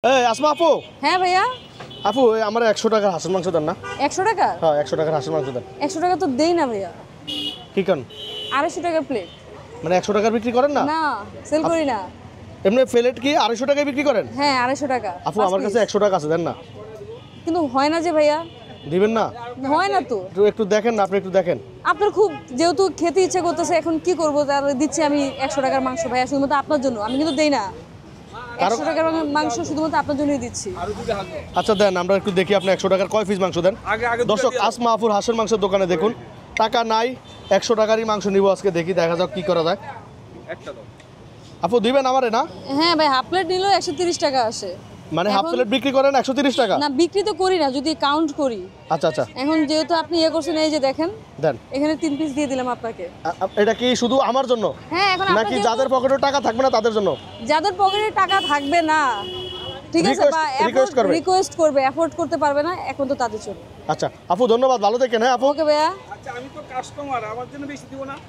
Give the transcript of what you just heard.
এই আসমা আপু। হ্যাঁ ভাইয়া। আপু আমার 100 টাকার হাঁসের মাংস দেন না? 100 টাকা? হ্যাঁ 100 টাকার হাঁসের মাংস দেন। 100 টাকা তো দেই না ভাইয়া। কি কোন? 250 টাকা প্লেট। মানে 100 টাকার বিক্রি করেন না? না, সেল করি না। এমনি প্লেট কি 250 টাকায় বিক্রি করেন? হ্যাঁ 250 টাকা। আপু আমার কাছে 100 টাকা আছে, দেন না? কিন্তু হয় না যে ভাইয়া। দিবেন না? হয় না তো। একটু দেখেন না, আপনি একটু দেখেন। আপনার খুব যেহেতু খেতে ইচ্ছে করতেছে, এখন কি করব, তাহলে দিচ্ছি আমি 100 টাকার মাংস ভাইয়া, শুধুমাত্র আপনার জন্য। আমি কিন্তু দেই না। 100 টাকার মাংস শুধুমাত্র আপনার জন্যই দিচ্ছি। আচ্ছা দেন, আমরা একটু দেখি আপনি 100 টাকার কয় পিস মাংস দেন। দর্শক, আসমা আপুর হাঁসের মাংসের দোকানে দেখুন, টাকা নাই, 100 টাকারই মাংস নিব আজকে। দেখি দেখা যাক কি করা যায়। আপু দিবেন আমারে না? হ্যাঁ ভাই, হাফ প্লেট নিলেও 130 টাকা আসে। মানে হাফ প্লেট বিক্রি করেন 130 টাকা? না, বিক্রি তো করি না, যদি কাউন্ট করি। আচ্ছা আচ্ছা, এখন যেহেতু আপনি করছেন, এই যে দেখেন, দেন। এখানে 3 পিস দিয়ে দিলাম আপনাকে। এটা কি শুধু আমার জন্য হ্যাঁ, এখন নাকি যাদের পকেটে টাকা থাকবে না তাদের জন্য? যাদের পকেটে টাকা থাকবে না, ঠিক আছে, বা রিকোয়েস্ট করবে, অ্যাফোর্ড করতে পারবে না, এখন তো তাদের জন্য। আচ্ছা আপু, ধন্যবাদ, ভালো থাকেন। হ্যাঁ আপু। ওকে ভাইয়া। আচ্ছা আমি তো কাস্টমার, আমার জন্য বেশি দিব না।